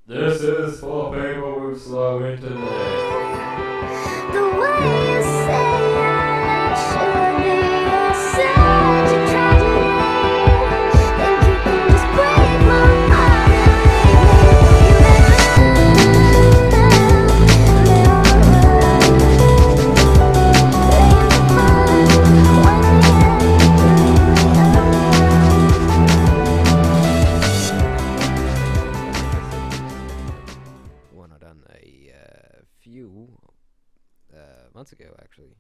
This is for people with slow internet. The way you say I should be such a tragedy. Think you can just break my heart One I done a few months ago actually.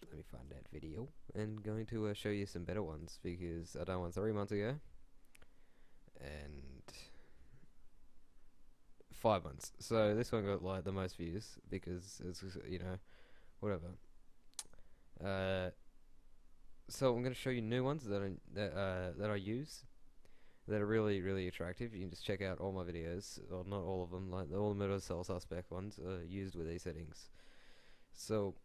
Let me find that video and going to show you some better ones because I done one 3 months ago and 5 months. So this one got like the most views because it's whatever. So I'm gonna show you new ones that I use that are really attractive. You can just check out all my videos, or not all of them, like all the Metal Cell Suspect ones are used with these settings. So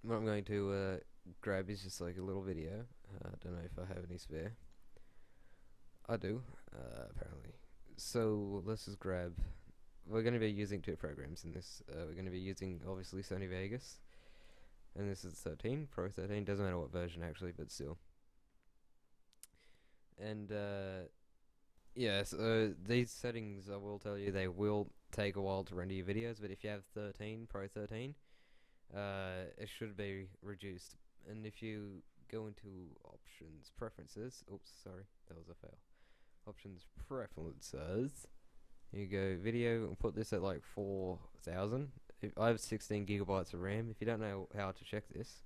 what I'm going to grab is just like a little video. I don't know if I have any spare. I do, apparently. So let's just grab. We're going to be using two programs in this. We're going to be using obviously Sony Vegas, and this is 13 Pro 13. Doesn't matter what version actually, but still. And yeah, so these settings, I will tell you, they will take a while to render your videos. But if you have 13 Pro 13, it should be reduced. And if you go into options preferences, oops, sorry, that was a fail. Options preferences, you go video and put this at like 4000. I have 16 gigabytes of RAM. If you don't know how to check this,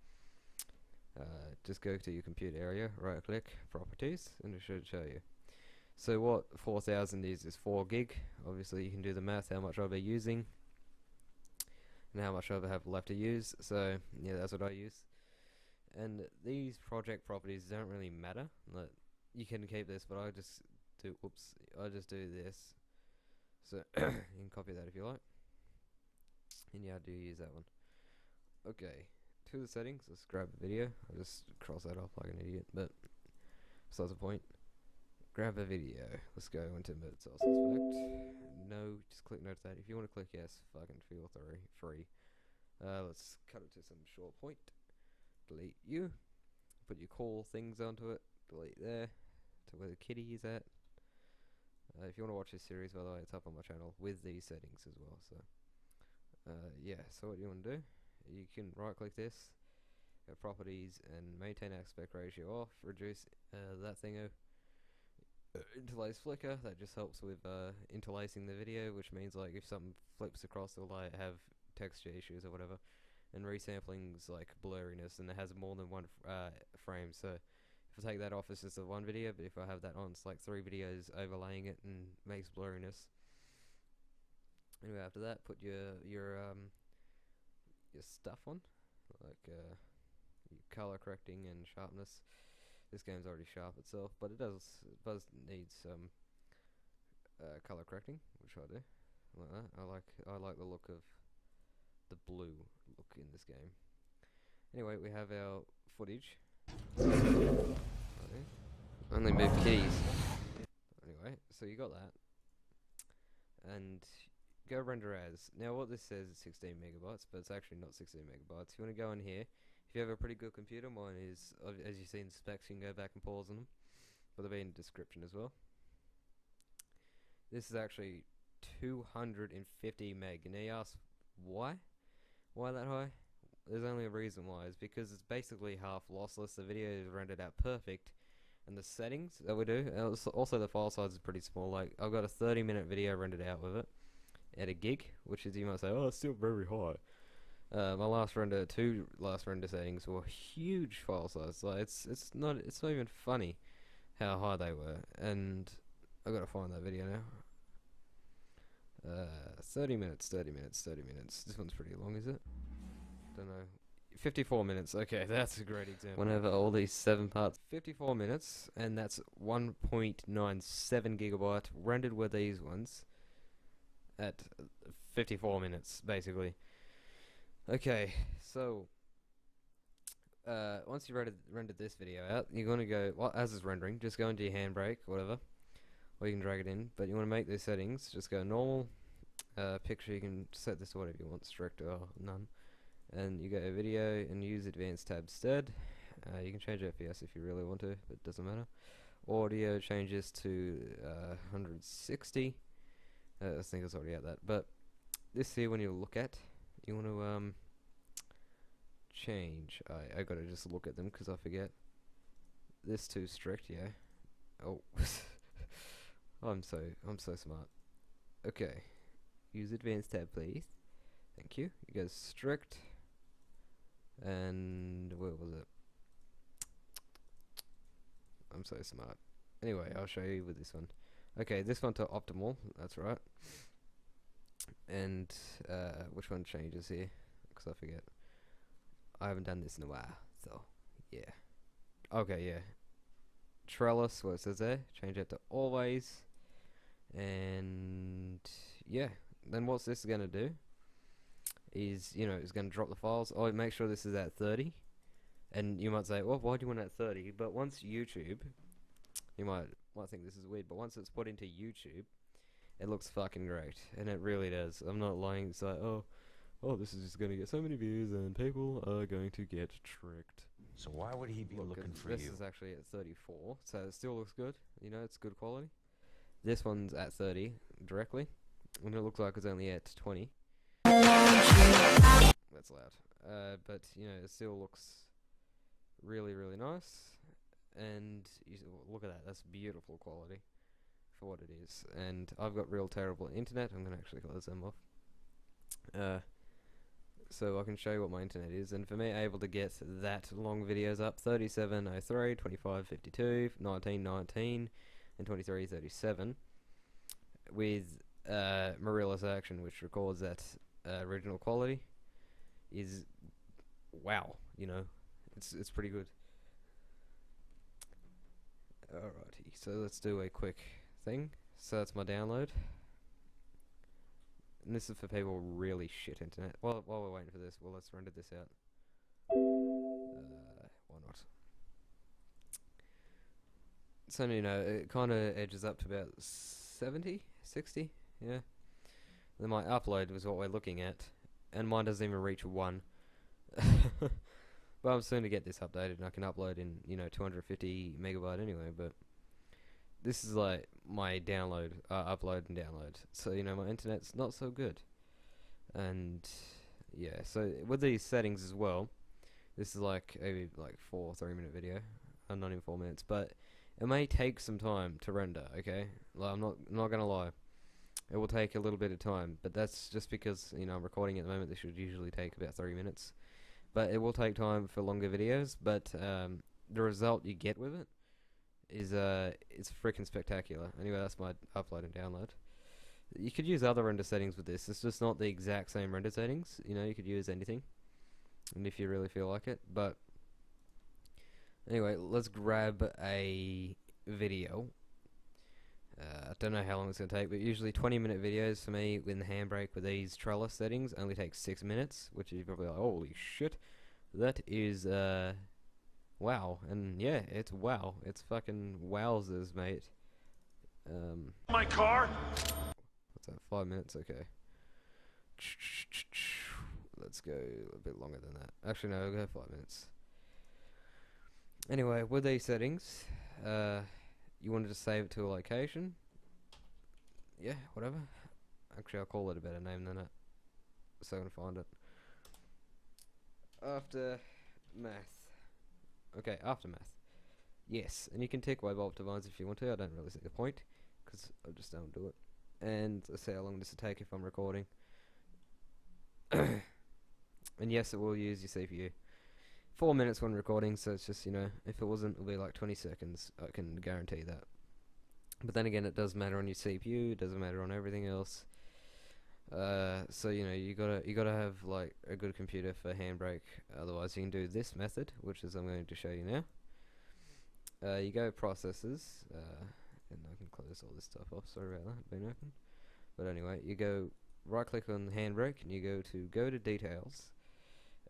just go to your computer area, right click, properties, and it should show you. So what 4000 is 4 gig. Obviously you can do the math how much I'll be using and how much I have left to use. So yeah, that's what I use. And these project properties don't really matter. Like, you can keep this, but I just do this. So you can copy that if you like. And yeah, I do use that one. Okay, to the settings, let's grab a video. I'll just cross that off like an idiot, but besides the point. Grab a video. Let's go into Metal Cell Suspect. No, just click no to that. If you want to click yes, fucking feel free. Let's cut it to some short point. Delete you. Put your cool things onto it. Delete there. To where the kitty is at. If you want to watch this series, by the way, it's up on my channel with these settings as well. So, yeah. So what you want to do? You can right click this, go properties, and maintain aspect ratio off. Reduce that thingo. Interlace flicker, that just helps with interlacing the video, which means like if something flips across, it'll like have texture issues or whatever. And resampling's like blurriness, and it has more than one frame. So if I take that off, it's just a one video, but if I have that on, it's like 3 videos overlaying it and makes blurriness. Anyway, after that, put your stuff on, like your color correcting and sharpness. This game's already sharp itself, but it does need some color correcting, which I do. Like that. I like the look of the blue look in this game. Anyway, we have our footage. Okay. Only move keys. Anyway, so you got that, and go render as. Now what this says is 16 megabytes, but it's actually not 16 megabytes. You want to go in here. If you have a pretty good computer, mine is, as you see in the specs, you can go back and pause on them, but they'll be in the description as well. This is actually 250 meg, and you ask why? Why that high? There's only a reason why. It's because it's basically half lossless. The video is rendered out perfect, and the settings that we do, also the file size is pretty small. Like, I've got a 30-minute video rendered out with it at a gig, which is, you might say, oh, it's still very high. My two last render settings were huge file size. Like, it's not even funny how high they were, and I gotta find that video now. 30 minutes. This one's pretty long, is it? Don't know. 54 minutes. Okay, that's a great example. Whenever all these 7 parts, 54 minutes, and that's 1.97 gigabyte rendered with these ones at 54 minutes, basically. Okay, so once you rendered this video out, you're going to go, well, as it's rendering, just go into your Handbrake, whatever, or you can drag it in. But you want to make these settings, just go normal, picture, you can set this to whatever you want, strict or none. And you go to video and use advanced tab instead. You can change FPS if you really want to, but it doesn't matter. Audio changes to 160. I think it's already at that. But this here, when you look at, you want to change. I gotta just look at them because I forget. This too strict, yeah. Oh, I'm so smart. Okay, use advanced tab, please. Thank you. You go strict, and where was it? I'm so smart. Anyway, I'll show you with this one. Okay, this one to optimal. That's right. And which one changes here? Because I forget. I haven't done this in a while, so yeah. Okay, yeah. Trellis, what it says there, change it to always. And yeah, then what's this going to do is, you know, it's going to drop the files. Oh, make sure this is at 30. And you might say, well, why do you want it at 30? But once YouTube, you might think this is weird, but once it's put into YouTube, it looks fucking great. And it really does. I'm not lying. It's like, oh, this is just going to get so many views and people are going to get tricked. So why would he be looking for this you? This is actually at 34, so it still looks good. You know, it's good quality. This one's at 30 directly, and it looks like it's only at 20. That's loud. But you know, it still looks really, really nice. And look at that. That's beautiful quality for what it is. And I've got real terrible internet. I'm gonna actually close them off. So I can show you what my internet is, and for me, able to get that long videos up, 3703, 2552, 1919, and 2337, with mirrorless action, which records that original quality, is wow. You know, it's pretty good. Alrighty, so let's do a quick thing. So that's my download. And this is for people with really shit internet. While we're waiting for this, well, let's render this out. Why not? So, you know, it kind of edges up to about 70, 60, yeah. Then my upload was what we're looking at, and mine doesn't even reach 1. But I'm soon to get this updated, and I can upload in, you know, 250 megabyte anyway, but this is like my download, upload and download. So, you know, my internet's not so good. And yeah, so with these settings as well, this is like a 3-minute video, not even 4 minutes, but it may take some time to render, okay? Like, I'm not gonna lie. It will take a little bit of time, but that's just because, you know, I'm recording at the moment. This should usually take about 3 minutes. But it will take time for longer videos, but the result you get with it is it's freaking spectacular. Anyway, that's my upload and download. You could use other render settings with this. It's just not the exact same render settings. You know, you could use anything, and if you really feel like it. But anyway, let's grab a video. I don't know how long it's going to take, but usually 20-minute videos for me with the Handbrake with these trellis settings only takes 6 minutes, which is probably like, holy shit, that is, wow. And yeah, it's wow. It's fucking wowzers, mate. My car? What's that, 5 minutes? Okay. Let's go a bit longer than that. Actually, no, we'll go 5 minutes. Anyway, with these settings, you wanted to save it to a location. Yeah, whatever. Actually, I'll call it a better name than that, so I can find it. Aftermath. Okay, Aftermath. Yes, and you can tick web optimize if you want to. I don't really see the point, because I just don't do it. And let's see how long this will take if I'm recording. And yes, it will use your CPU. 4 minutes when recording, so it's just, you know, if it wasn't, it'll be like 20 seconds. I can guarantee that. But then again, it does matter on your CPU. It doesn't matter on everything else. So you know, you gotta have like a good computer for Handbrake. Otherwise, you can do this method, which is I'm going to show you now. You go processes, and I can close all this stuff off. Sorry about that being open. But anyway, you go right click on Handbrake, and you go to details.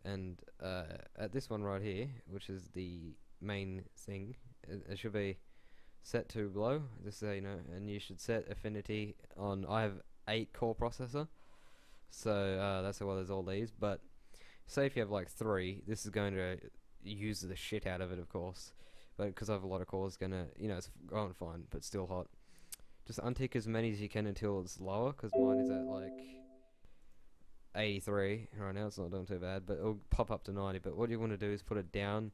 And at this one right here, which is the main thing, it should be set to low, just so you know, and you should set affinity on. I have 8 core processor, so that's why there's all these. But say if you have like 3, this is going to use the shit out of it, of course. But because I have a lot of cores, gonna, it's going fine, but still hot. Just untick as many as you can until it's lower, because mine is at like 83 right now. It's not doing too bad, but it'll pop up to 90. But what you want to do is put it down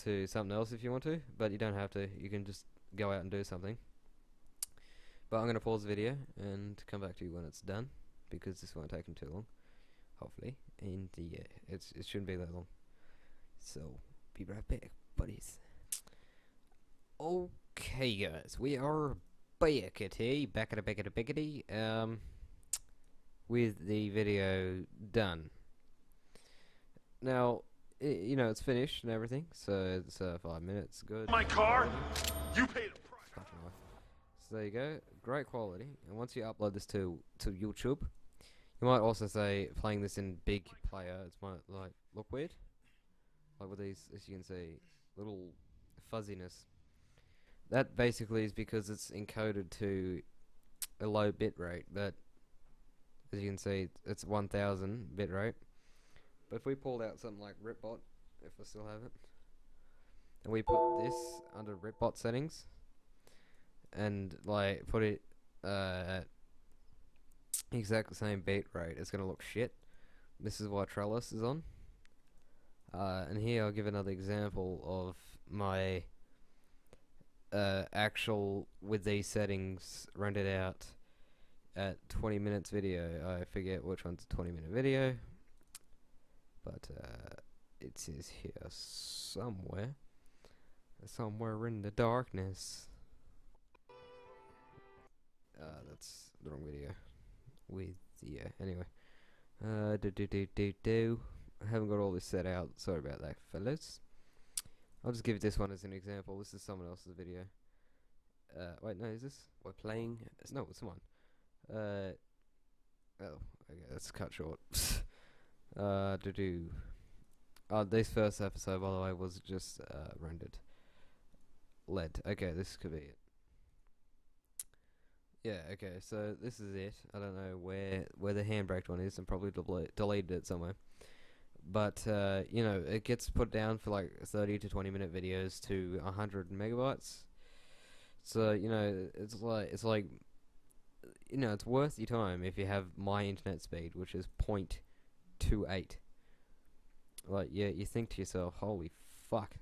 to something else if you want to, but you don't have to. You can just go out and do something. But I'm going to pause the video and come back to you when it's done, because this won't take them too long, hopefully. And yeah, it shouldn't be that long. So be right back, buddies. Okay, guys, we are back at with the video done. Now, it's finished and everything, so it's 5 minutes, good. My car? You paid a price. Fucking life. So there you go, great quality. And once you upload this to YouTube, you might also say playing this in big player, it might like look weird, like with these, as you can see, little fuzziness. That basically is because it's encoded to a low bit rate, but as you can see, it's 1000 bit rate. But if we pulled out something like Ripbot, if I still have it, and we put this under Ripbot settings, and like put it at exactly the same bit rate, it's gonna look shit. This is why Trellis is on. And here I'll give another example of my actual, with these settings, rendered out at 20 minutes video. I forget which one's a 20-minute video, but it is here somewhere in the darkness. That's the wrong video. Anyway, I haven't got all this set out. Sorry about that, fellas. I'll just give this one as an example. This is someone else's video. Wait, no, is this? We're playing. No, it's mine. Oh, okay, that's cut short. This first episode, by the way, was just rendered LED. Okay, this could be it. Yeah, okay, so this is it. I don't know where the Handbrake one is. I'm probably deleted it somewhere. But it gets put down for like 30 to 20 minute videos to 100 megabytes. So it's like it's worth your time if you have my internet speed, which is 0.28. Like, yeah, you think to yourself, holy fuck.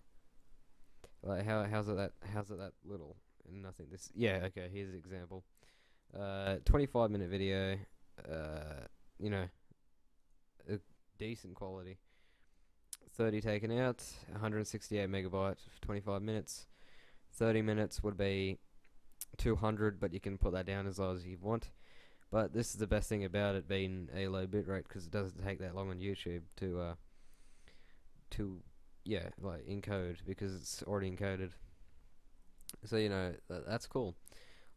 Like, how's it that little? And nothing. Okay, here's an example. 25-minute video. A decent quality. 30 taken out. 168 megabyte. 25 minutes. 30 minutes would be 200, but you can put that down as low as you want. But this is the best thing about it being a low bitrate, because it doesn't take that long on YouTube to encode, because it's already encoded. So that's cool.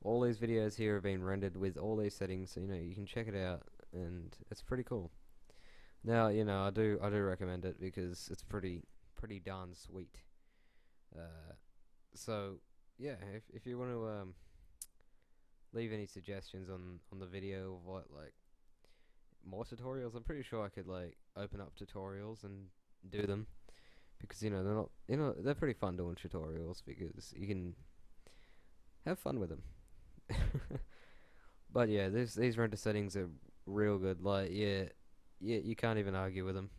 All these videos here have been rendered with all these settings, so you can check it out, and it's pretty cool. Now I do recommend it because it's pretty darn sweet. So yeah, if you want to leave any suggestions on the video of what, like, more tutorials, I'm pretty sure I could like open up tutorials and do them, because they're not, they're pretty fun doing tutorials because you can have fun with them. But yeah, these render settings are real good. Like, yeah, you can't even argue with them.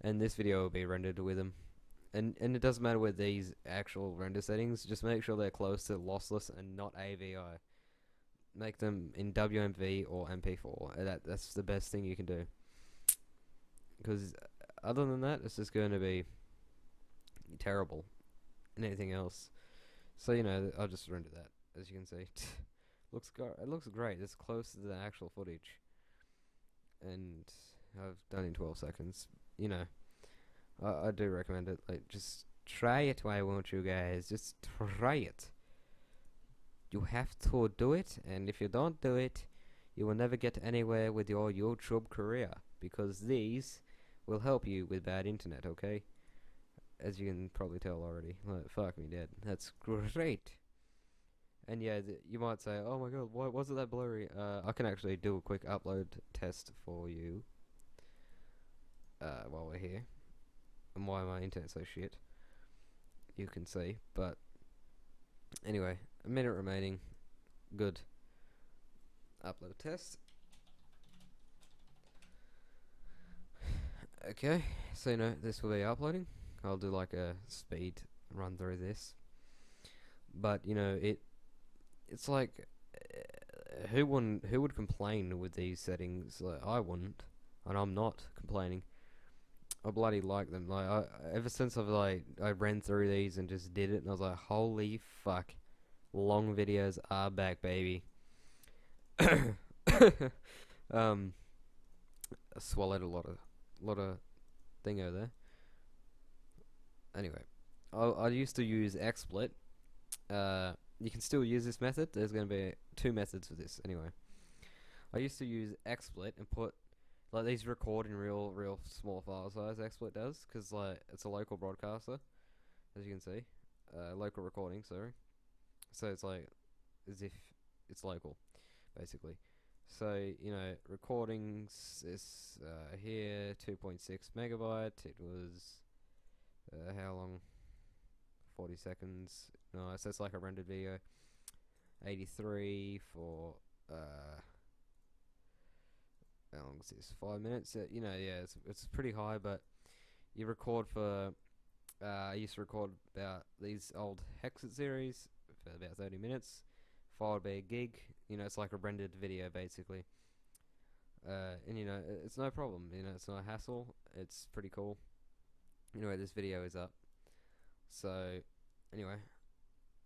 And this video will be rendered with them. And it doesn't matter with these actual render settings, just make sure they're close to lossless and not AVI. Make them in WMV or MP4. That's the best thing you can do. Because other than that, it's just going to be terrible. And anything else. So I'll just render that, as you can see. It looks great. It's close to the actual footage. And I've done in 12 seconds. I do recommend it. Like, just try it, why won't you guys? Just try it. You have to do it, and if you don't do it, you will never get anywhere with your YouTube career, because these will help you with bad internet, okay? As you can probably tell already. Like, fuck me dead. That's great. And yeah, you might say, "Oh my god, why was it that blurry?" I can actually do a quick upload test for you while we're here, and why my internet's so shit. You can see, but anyway, a minute remaining. Good. Upload test. Okay, so you know this will be uploading. I'll do like a speed run through this, but you know it's like who would complain with these settings? Like, I wouldn't, and I'm not complaining. I bloody like them. Like ever since I ran through these and just did it, and I was like, holy fuck, long videos are back, baby. um, I swallowed a lot of thing over there. Anyway, I used to use XSplit. You can still use this method. There's going to be two methods for this. Anyway, I used to use XSplit and put like these record in real small file size. XSplit does, because like it's a local broadcaster, as you can see, local recording. Sorry, so it's like as if it's local, basically. So you know, recordings is here 2.6 megabyte. It was how long? 40 seconds. No, so it's like a rendered video. 83 for how long is this? 5 minutes. You know, yeah, it's pretty high, but you record for. I used to record about these old Hexit series for about 30 minutes. File would be a gig. You know, it's like a rendered video basically. And you know, it's no problem. You know, it's not a hassle. It's pretty cool. Anyway, this video is up. So, anyway,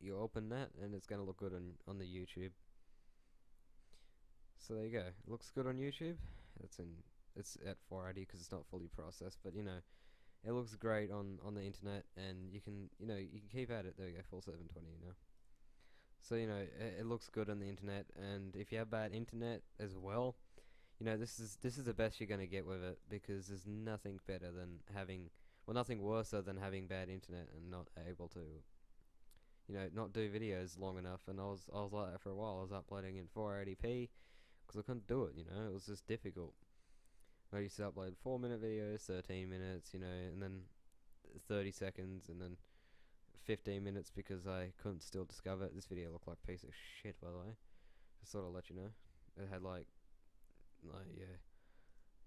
you open that and it's gonna look good on the YouTube. So there you go. It looks good on YouTube. It's at 480 because it's not fully processed, but you know, it looks great on the internet, and you can keep at it. There you go, full 720. You know. So you know, it looks good on the internet, and if you have bad internet as well, you know, this is the best you're gonna get with it, because there's nothing better than having, well, nothing worse than having bad internet and not able to, you know, not do videos long enough. And I was like that for a while. I was uploading in 480p because I couldn't do it. You know, it was just difficult. I used to upload 4-minute videos, 13 minutes, you know, and then 30 seconds, and then 15 minutes because I couldn't still discover it. This video looked like a piece of shit, by the way. Just sort of let you know. It had like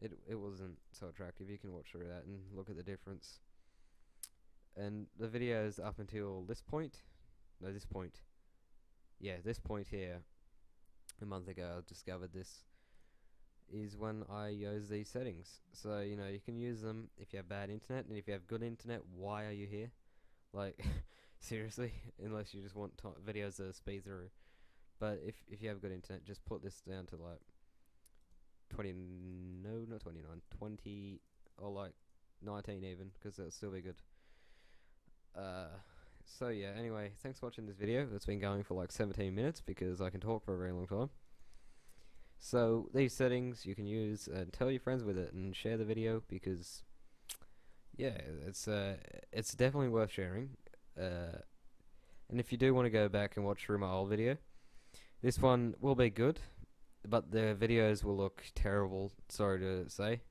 yeah, it wasn't so attractive. You can watch through that and look at the difference. And the videos up until this point, this point here, a month ago, I discovered this, is when I use these settings. So you know, you can use them if you have bad internet, and if you have good internet, why are you here? Like, seriously, unless you just want videos that speed through. But if you have good internet, just put this down to like 20, no, not 29, 20, or like 19 even, because it'll still be good. So yeah, anyway, thanks for watching this video. It's been going for like 17 minutes because I can talk for a very long time. So these settings you can use, and tell your friends with it, and share the video, because yeah, it's definitely worth sharing. And if you do want to go back and watch through my old video, this one will be good, but the videos will look terrible. Sorry to say,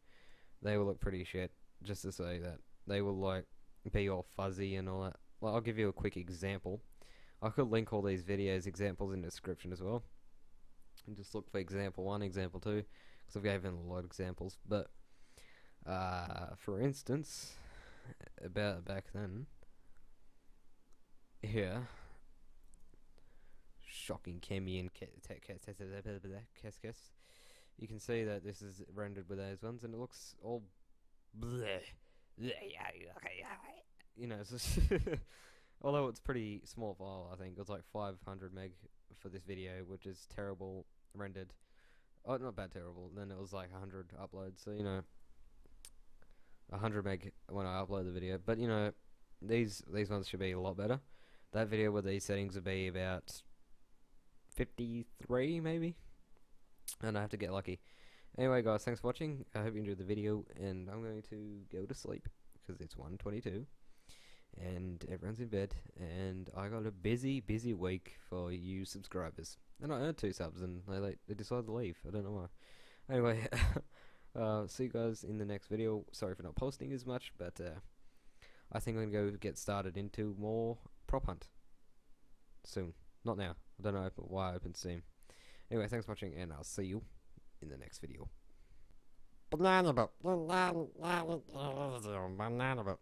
they will look pretty shit. Just to say that they will like be all fuzzy and all that. Well, I'll give you a quick example. I could link all these videos examples in the description as well, and just look for example 1, example 2, because I've given a lot of examples. But for instance, about back then, here, shocking Camian Kes. You can see that this is rendered with those ones, and it looks all bleh. You know, it's just although it's pretty small file, I think it was like 500 meg for this video, which is terrible rendered. Oh, not bad, terrible. Then it was like 100 uploads, so you know, 100 meg when I upload the video. But you know, these ones should be a lot better. That video with these settings would be about 53 maybe, and I have to get lucky. Anyway guys, thanks for watching. I hope you enjoyed the video, and I'm going to go to sleep because it's 1:22, and everyone's in bed, and I got a busy week for you subscribers. And I earned 2 subs, and they decided to leave. I don't know why. Anyway, see you guys in the next video. Sorry for not posting as much, but I think I'm gonna go get started into more prop hunt soon. Not now. I don't know why I opened Steam. Anyway, thanks for watching, and I'll see you in the next video. Banana boat. Banana boat.